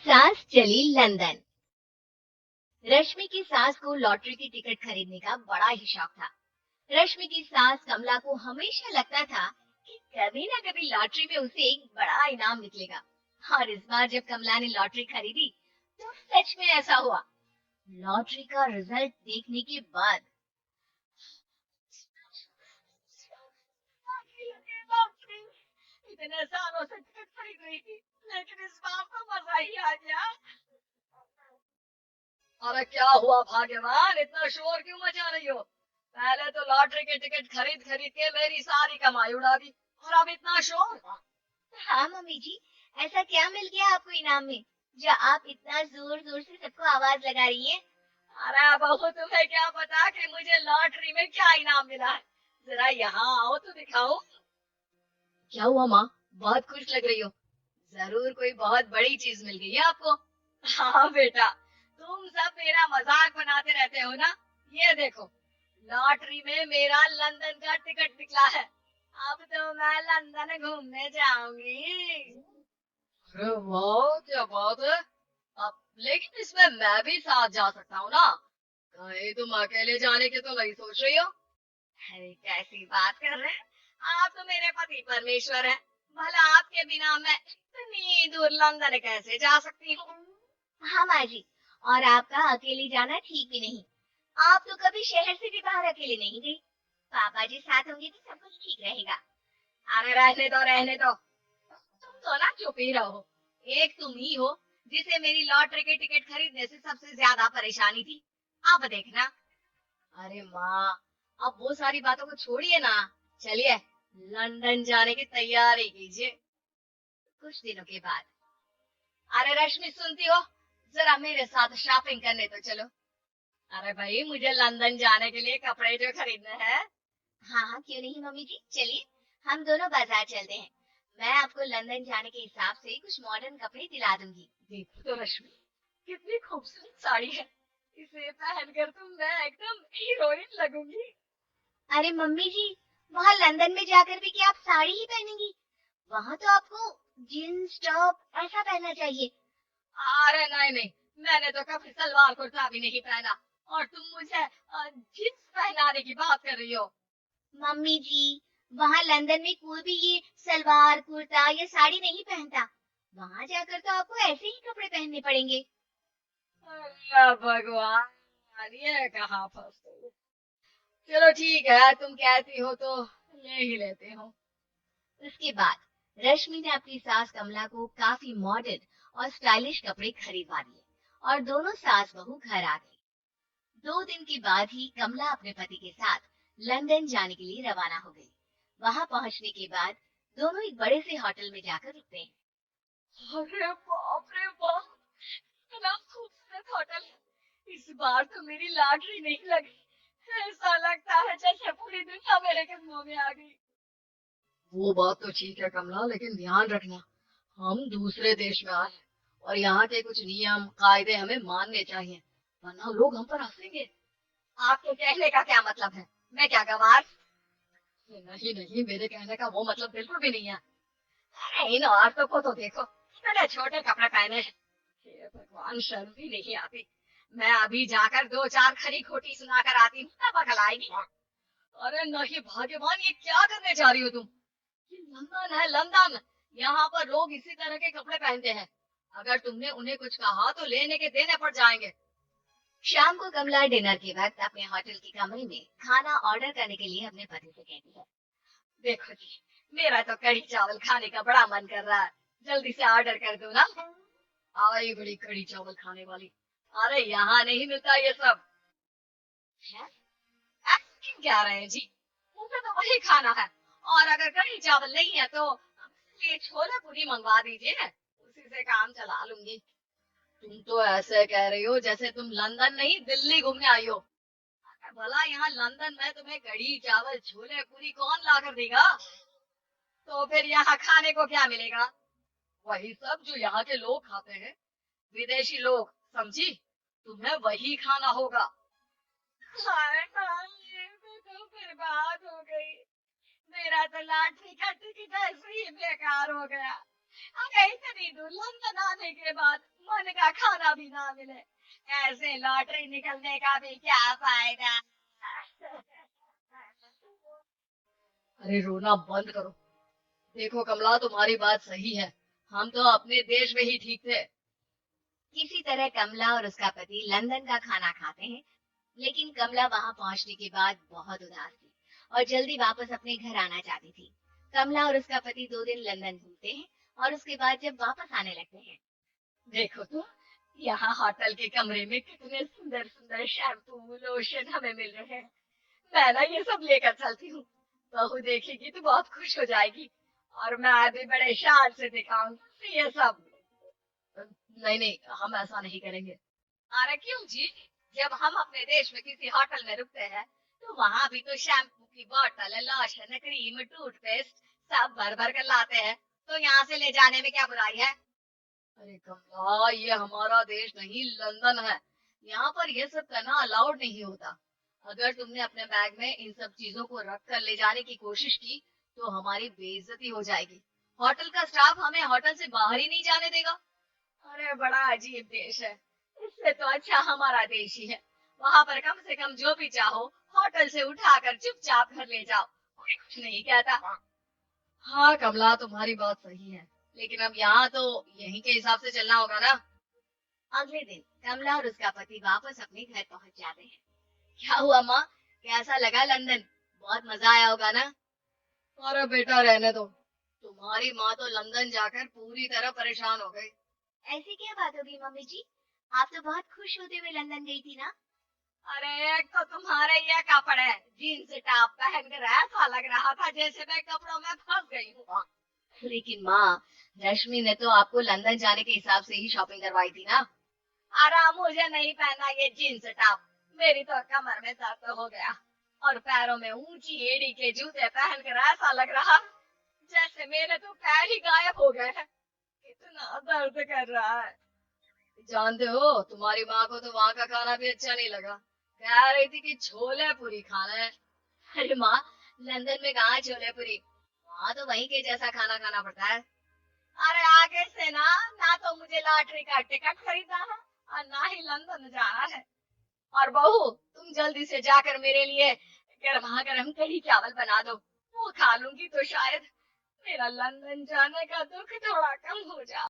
सास चली लंदन। रश्मि की सास को लॉटरी की टिकट खरीदने का बड़ा ही शौक था। रश्मि की सास कमला को हमेशा लगता था कि कभी ना कभी लॉटरी में उसे एक बड़ा इनाम निकलेगा। और इस बार जब कमला ने लॉटरी खरीदी तो सच में ऐसा हुआ। लॉटरी का रिजल्ट देखने के बाद इतने सालों से टिकट खरीद रही थी, लेकिन इस बार तो मजा ही आ गया। अरे क्या हुआ भाग्यवान, इतना शोर क्यों मचा रही हो? पहले तो लॉटरी के टिकट खरीद खरीद के मेरी सारी कमाई उड़ा दी, और अब इतना शोर। हाँ मम्मी जी, ऐसा क्या मिल गया आपको इनाम में जो आप इतना जोर जोर से सबको आवाज लगा रही हैं? अरे बहू, तुम्हें क्या पता कि मुझे लॉटरी में क्या इनाम मिला है? जरा यहाँ आओ तो दिखाओ। क्या हुआ माँ, बहुत खुश लग रही हो। जरूर कोई बहुत बड़ी चीज मिल गई है आपको। हाँ बेटा, तुम सब मेरा मजाक बनाते रहते हो ना। ये देखो, लॉटरी में मेरा लंदन का टिकट निकला है। अब तो मैं लंदन घूमने जाऊंगी। अरे वाह, क्या बात है। अब लेकिन इसमें मैं भी साथ जा सकता हूँ ना? कहीं तुम अकेले जाने की तो नहीं सोच रही हो? अरे कैसी बात कर रहे हैं, आप तो मेरे पति परमेश्वर हैं। भला आपके बिना मैं इतनी दूर लंदन कैसे जा सकती हूँ? हाँ माँ जी, और आपका अकेले जाना ठीक भी नहीं। आप तो कभी शहर से भी बाहर अकेले नहीं गई। पापा जी साथ होंगे तो सब कुछ ठीक रहेगा। अरे रहने दो रहने दो, तुम तो ना चुप ही रहो। एक तुम ही हो जिसे मेरी लॉटरी के टिकट खरीदने से सबसे ज्यादा परेशानी थी। अब देखना। अरे माँ, अब वो सारी बातों को छोड़िए ना। चलिए लंदन जाने की तैयारी कीजिए। कुछ दिनों के बाद। अरे रश्मि, सुनती हो? जरा मेरे साथ शॉपिंग करने तो चलो। अरे भाई, मुझे लंदन जाने के लिए कपड़े जो खरीदने हैं। हाँ हाँ, क्यों नहीं मम्मी जी, चलिए हम दोनों बाजार चलते हैं। मैं आपको लंदन जाने के हिसाब से कुछ मॉडर्न कपड़े दिला दूंगी। देखो तो रश्मि, कितनी खूबसूरत साड़ी है। इसे पहनकर तो मैं एकदम हीरोइन लगूंगी। अरे मम्मी जी, वहाँ लंदन में जाकर भी क्या आप साड़ी ही पहनेंगी? वहाँ तो आपको जीन्स टॉप ऐसा पहनना चाहिए। अरे नहीं नहीं, मैंने तो कभी सलवार कुर्ता भी नहीं पहना, और तुम मुझे जींस पहनाने की बात कर रही हो। मम्मी जी, वहाँ लंदन में कोई भी ये सलवार कुर्ता या साड़ी नहीं पहनता। वहाँ जाकर तो आपको ऐसे ही कपड़े पहनने पड़ेंगे। अरे भगवान, ये कहाँ फंस गई। चलो ठीक है, तुम कहती हो तो ले ही लेते हो। उसके बाद रश्मि ने अपनी सास कमला को काफी मॉडर्न और स्टाइलिश कपड़े खरीदवा दिए, और दोनों सास बहू घर आ गई। 2 दिन के बाद ही कमला अपने पति के साथ लंदन जाने के लिए रवाना हो गई। वहां पहुंचने के बाद दोनों एक बड़े से होटल में जाकर रुकते हैं। अरे बाप रे बाप, इतना खूबसूरत होटल है। इस बार तो मेरी लॉटरी नहीं लगी। ऐसा लगता है जैसे पूरी दुनिया मेरे कदमों में आ गई। वो बात तो ठीक है कमला, लेकिन ध्यान रखना, हम दूसरे देश में आए और यहाँ के कुछ नियम कायदे हमें मानने चाहिए, वरना लोग हम पर हंसेंगे। आपके कहने का क्या मतलब है? मैं क्या गवार? नहीं नहीं, मेरे कहने का वो मतलब बिल्कुल भी नहीं है। अरे इन औरतों को तो देखो, इतने छोटे कपड़े पहने हैं। हे भगवान, शर्म भी नहीं आती। मैं अभी जाकर 2-4 खरी खोटी सुनाकर आती हूँ, तब अकल आएगी। अरे नहीं भाग्यवान, ये क्या करने जा रही हो तुम? ये लंदन है लंदन, यहाँ पर लोग इसी तरह के कपड़े पहनते हैं। अगर तुमने उन्हें कुछ कहा तो लेने के देने पड़ जाएंगे। शाम को कमला डिनर के वक्त अपने होटल के कमरे में खाना ऑर्डर करने के लिए अपने पति से कहती है, देखो जी, मेरा तो कढ़ी चावल खाने का बड़ा मन कर रहा है, जल्दी से ऑर्डर कर दो ना। आई बड़ी कढ़ी चावल खाने वाली। अरे यहाँ नहीं मिलता ये सब है। ऐसे क्यों कह रहे हैं जी? मुझे तो वही खाना है, और अगर कढ़ी चावल नहीं है तो ये छोले पूरी मंगवा दीजिए, उसी से काम चला लूंगी। तुम तो ऐसे कह रही हो जैसे तुम लंदन नहीं दिल्ली घूमने आई हो। भला यहाँ लंदन में तुम्हें कढ़ी चावल छोले पूरी कौन ला कर देगा? तो फिर यहाँ खाने को क्या मिलेगा? वही सब जो यहाँ के लोग खाते हैं, विदेशी लोग, समझी? तुम्हें वही खाना होगा। हाय हाय, ये तो बर्बाद हो गई। मेरा तो लॉटरी का टिकट ऐसे ही बेकार हो गया। अरे इतनी दूर लंदन आने के बाद मन का खाना भी ना मिले, ऐसे लॉटरी निकलने का भी क्या फायदा। अरे रोना बंद करो। देखो कमला, तुम्हारी बात सही है, हम तो अपने देश में ही ठीक थे। किसी तरह कमला और उसका पति लंदन का खाना खाते हैं, लेकिन कमला वहां पहुंचने के बाद बहुत उदास थी और जल्दी वापस अपने घर आना चाहती थी। कमला और उसका पति 2 दिन लंदन घूमते हैं और उसके बाद जब वापस आने लगते हैं, देखो तो यहाँ होटल के कमरे में कितने सुंदर सुंदर शैम्पू लोशन हमें मिल रहे हैं। मैं ना ये सब लेकर चलती हूँ, बहू देखेगी तो बहुत खुश हो जाएगी और मैं भी बड़े शान से दिखाऊंगी ये सब। नहीं नहीं, हम ऐसा नहीं करेंगे। अरे क्यों जी? जब हम अपने देश में किसी होटल में रुकते हैं तो वहां भी तो शैम्पू की बोतल, लोशन, क्रीम, टूथपेस्ट सब भर भर कर लाते हैं, तो यहाँ से ले जाने में क्या बुराई है? अरे कमला, ये हमारा देश नहीं लंदन है, यहाँ पर ये सब करना अलाउड नहीं होता। अगर तुमने अपने बैग में इन सब चीजों को रख कर ले जाने की कोशिश की तो हमारी बेइज्जती हो जाएगी। होटल का स्टाफ हमें होटल से बाहर ही नहीं जाने देगा। अरे बड़ा अजीब देश है, इससे तो अच्छा हमारा देश ही है। वहां पर कम से कम जो भी चाहो होटल से उठाकर चुपचाप घर ले जाओ, कोई कुछ नहीं कहता। हाँ कमला, तुम्हारी बात सही है, लेकिन अब यहाँ तो यहीं के हिसाब से चलना होगा ना। अगले दिन कमला और उसका पति वापस अपने घर पहुंच जाते हैं। क्या हुआ माँ, कैसा लगा लंदन? बहुत मजा आया होगा ना? अरे बेटा रहने दो, तुम्हारी माँ तो लंदन जाकर पूरी तरह परेशान हो गई। ऐसी क्या बात होगी मम्मी जी? आप तो बहुत खुश होते हुए लंदन गई थी ना? अरे एक तो तुम्हारे ये कपड़े, जीन्स टॉप पहनकर ऐसा लग रहा था जैसे मैं कपड़ों में फंस गई हूँ। लेकिन माँ, रश्मि ने तो आपको लंदन जाने के हिसाब से ही शॉपिंग करवाई थी ना? अरे मुझे नहीं पहना ये जीन्स टॉप, मेरी तो कमर में दर्द हो गया और पैरों में ऊंची एड़ी के जूते पहनकर ऐसा लग रहा जैसे मेरे तो पैर ही गायब हो गए हैं। कितना दर्द कर रहा है। जानते हो, तुम्हारी माँ को तो वहाँ का खाना भी अच्छा नहीं लगा, कह रही थी कि छोले पूरी खाना है। अरे माँ, लंदन में कहाँ छोले पूरी, वहाँ तो वहीं के जैसा खाना खाना पड़ता है। अरे आगे से ना, ना तो मुझे लॉटरी का टिकट खरीदना है और ना ही लंदन जाना है। और बहू, तुम जल्दी से जाकर मेरे लिए गर्मा गर्म कढ़ी चावल बना दो, वो खा लूंगी तो शायद मेरा लंदन जाने का दुख थोड़ा कम हो जाए।